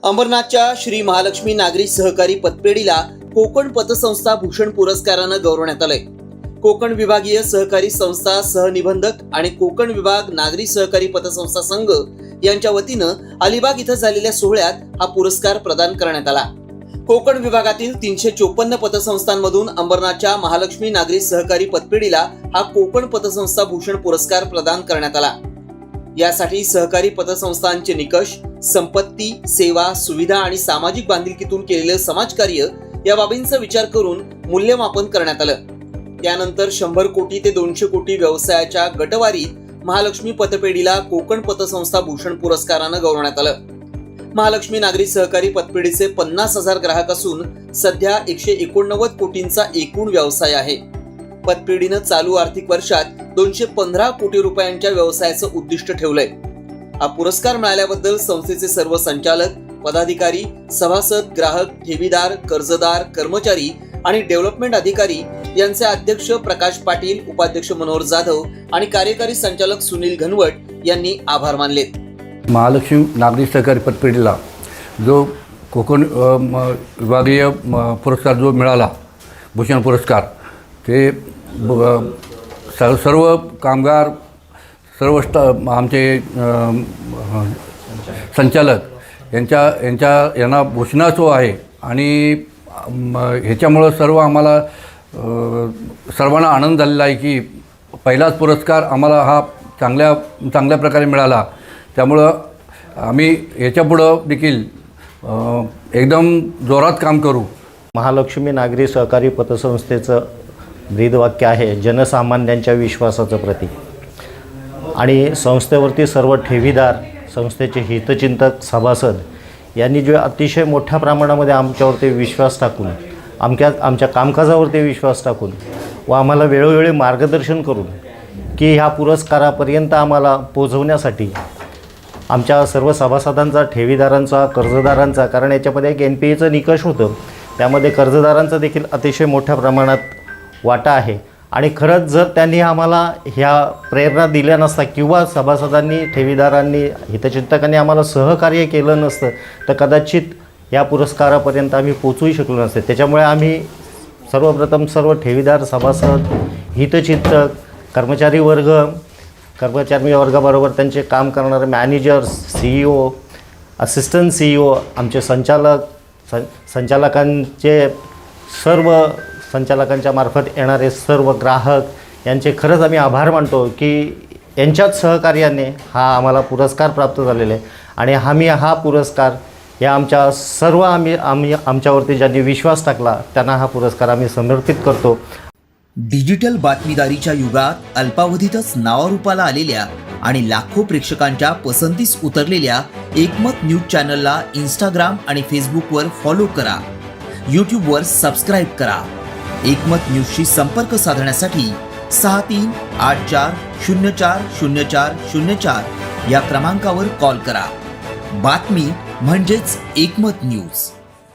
अंबरनाथच्या श्री महालक्ष्मी नागरी सहकारी पतपेढीला कोकण पतसंस्था भूषण पुरस्कारानं गौरवण्यात आलंय। कोकण विभागीय सहकारी संस्था सहनिबंधक आणि कोकण विभाग नागरी सहकारी पतसंस्था संघ यांच्या वतीनं अलिबाग इथं झालेल्या सोहळ्यात हा पुरस्कार प्रदान करण्यात आला। कोकण विभागातील 354 पतसंस्थांमधून अंबरनाथच्या महालक्ष्मी नागरी सहकारी पतपेढीला हा कोकण पतसंस्था भूषण पुरस्कार प्रदान करण्यात आला। यासाठी सहकारी पतसंस्थांचे निकष, संपत्ती, सेवा, सुविधा आणि सामाजिक बांधिलकीतून केलेले समाजकार्य या बाबींचा विचार करून मूल्यमापन करण्यात आलं। त्यानंतर 100 कोटी ते 200 कोटी व्यवसायाच्या गटवारीत महालक्ष्मी पतपेढीला कोकण पतसंस्था भूषण पुरस्कारानं गौरवण्यात आलं। महालक्ष्मी नागरी सहकारी पतपेढीचे 50,000 ग्राहक असून सध्या 189 कोटींचा एकूण व्यवसाय आहे। पतपेढीनं चालू आर्थिक वर्षात 215 कोटी रुपयांच्या व्यवसायाचं उद्दिष्ट ठेवलंय। हा पुरस्कार मिळाल्याबद्दल संस्थेचे सर्व संचालक, पदाधिकारी, सभासद, ग्राहक, ठेवीदार, कर्जदार, कर्मचारी आणि डेव्हलपमेंट अधिकारी यांचे अध्यक्ष प्रकाश पाटील, उपाध्यक्ष मनोहर जाधव आणि कार्यकारी संचालक सुनील घनवट यांनी आभार मानले। महालक्ष्मी नागरी सहकारी पतपेढीला जो कोकण विभागीय पुरस्कार जो मिळाला, भूषण पुरस्कार, ते सर्व कामगार, सर्व आमचे संचालक यांना भूषणाचं आहे आणि ह्याच्यामुळं आम्हाला सर्वांना आनंद झालेला आहे की पहिलाच पुरस्कार आम्हाला हा चांगल्या प्रकारे मिळाला। त्यामुळं आम्ही याच्यापुढं देखील एकदम जोरात काम करू। महालक्ष्मी नागरी सहकारी पतसंस्थेचं ब्रीदवाक्य आहे जनसामान्यांच्या विश्वासाचं प्रतीक। आणि संस्थेवरती सर्व ठेवीदार, संस्थेचे हितचिंतक, सभासद यांनी जो अतिशय मोठ्या प्रमाणामध्ये आमच्यावरती विश्वास टाकून, आमच्या कामकाजावरती विश्वास टाकून व आम्हाला वेळोवेळी मार्गदर्शन करून की ह्या पुरस्कारापर्यंत आम्हाला पोहोचवण्यासाठी आमच्या सर्व सभासदांचा, ठेवीदारांचा, कर्जदारांचा, कारण याच्यामध्ये एक NPAचं निकष होतं, त्यामध्ये कर्जदारांचा देखील अतिशय मोठ्या प्रमाणात वाटा आहे। आणि खरंच जर त्यांनी आम्हाला ह्या प्रेरणा दिल्या नसता किंवा सभासदांनी, ठेवीदारांनी, हितचिंतकांनी आम्हाला सहकार्य केलं नसतं तर कदाचित या पुरस्कारापर्यंत आम्ही पोचूही शकलो नसते। त्याच्यामुळे आम्ही सर्वप्रथम सर्व ठेवीदार, सभासद, हितचिंतक, कर्मचारी वर्गाबरोबर त्यांचे काम करणारे मॅनेजर्स, CEO, असिस्टंट CEO, आमचे संचालकांचे सर्व संचालकांच्या मार्फत येणारे सर्व ग्राहक यांचे खरंच आम्ही आभार मानतो की यांच्याच सहकार्याने हा आम्हाला पुरस्कार प्राप्त झालेला आहे। आणि आम्ही हा पुरस्कार या आमच्या सर्व आमच्यावरती ज्यांनी विश्वास टाकला त्यांना हा पुरस्कार आम्ही समर्पित करतो। डिजिटल बातमीदारीच्या युगात अल्पावधीतच नावारूपाला आलेल्या आणि लाखो प्रेक्षकांच्या पसंतीस उतरलेल्या एकमत न्यूज चॅनलला इंस्टाग्राम आणि फेसबुकवर फॉलो करा, यूट्यूबवर सबस्क्राईब करा। एकमत न्यूजशी संपर्क साधण्यासाठी 6384040404 या क्रमांकावर कॉल करा। बातमी म्हणजेच एकमत न्यूज।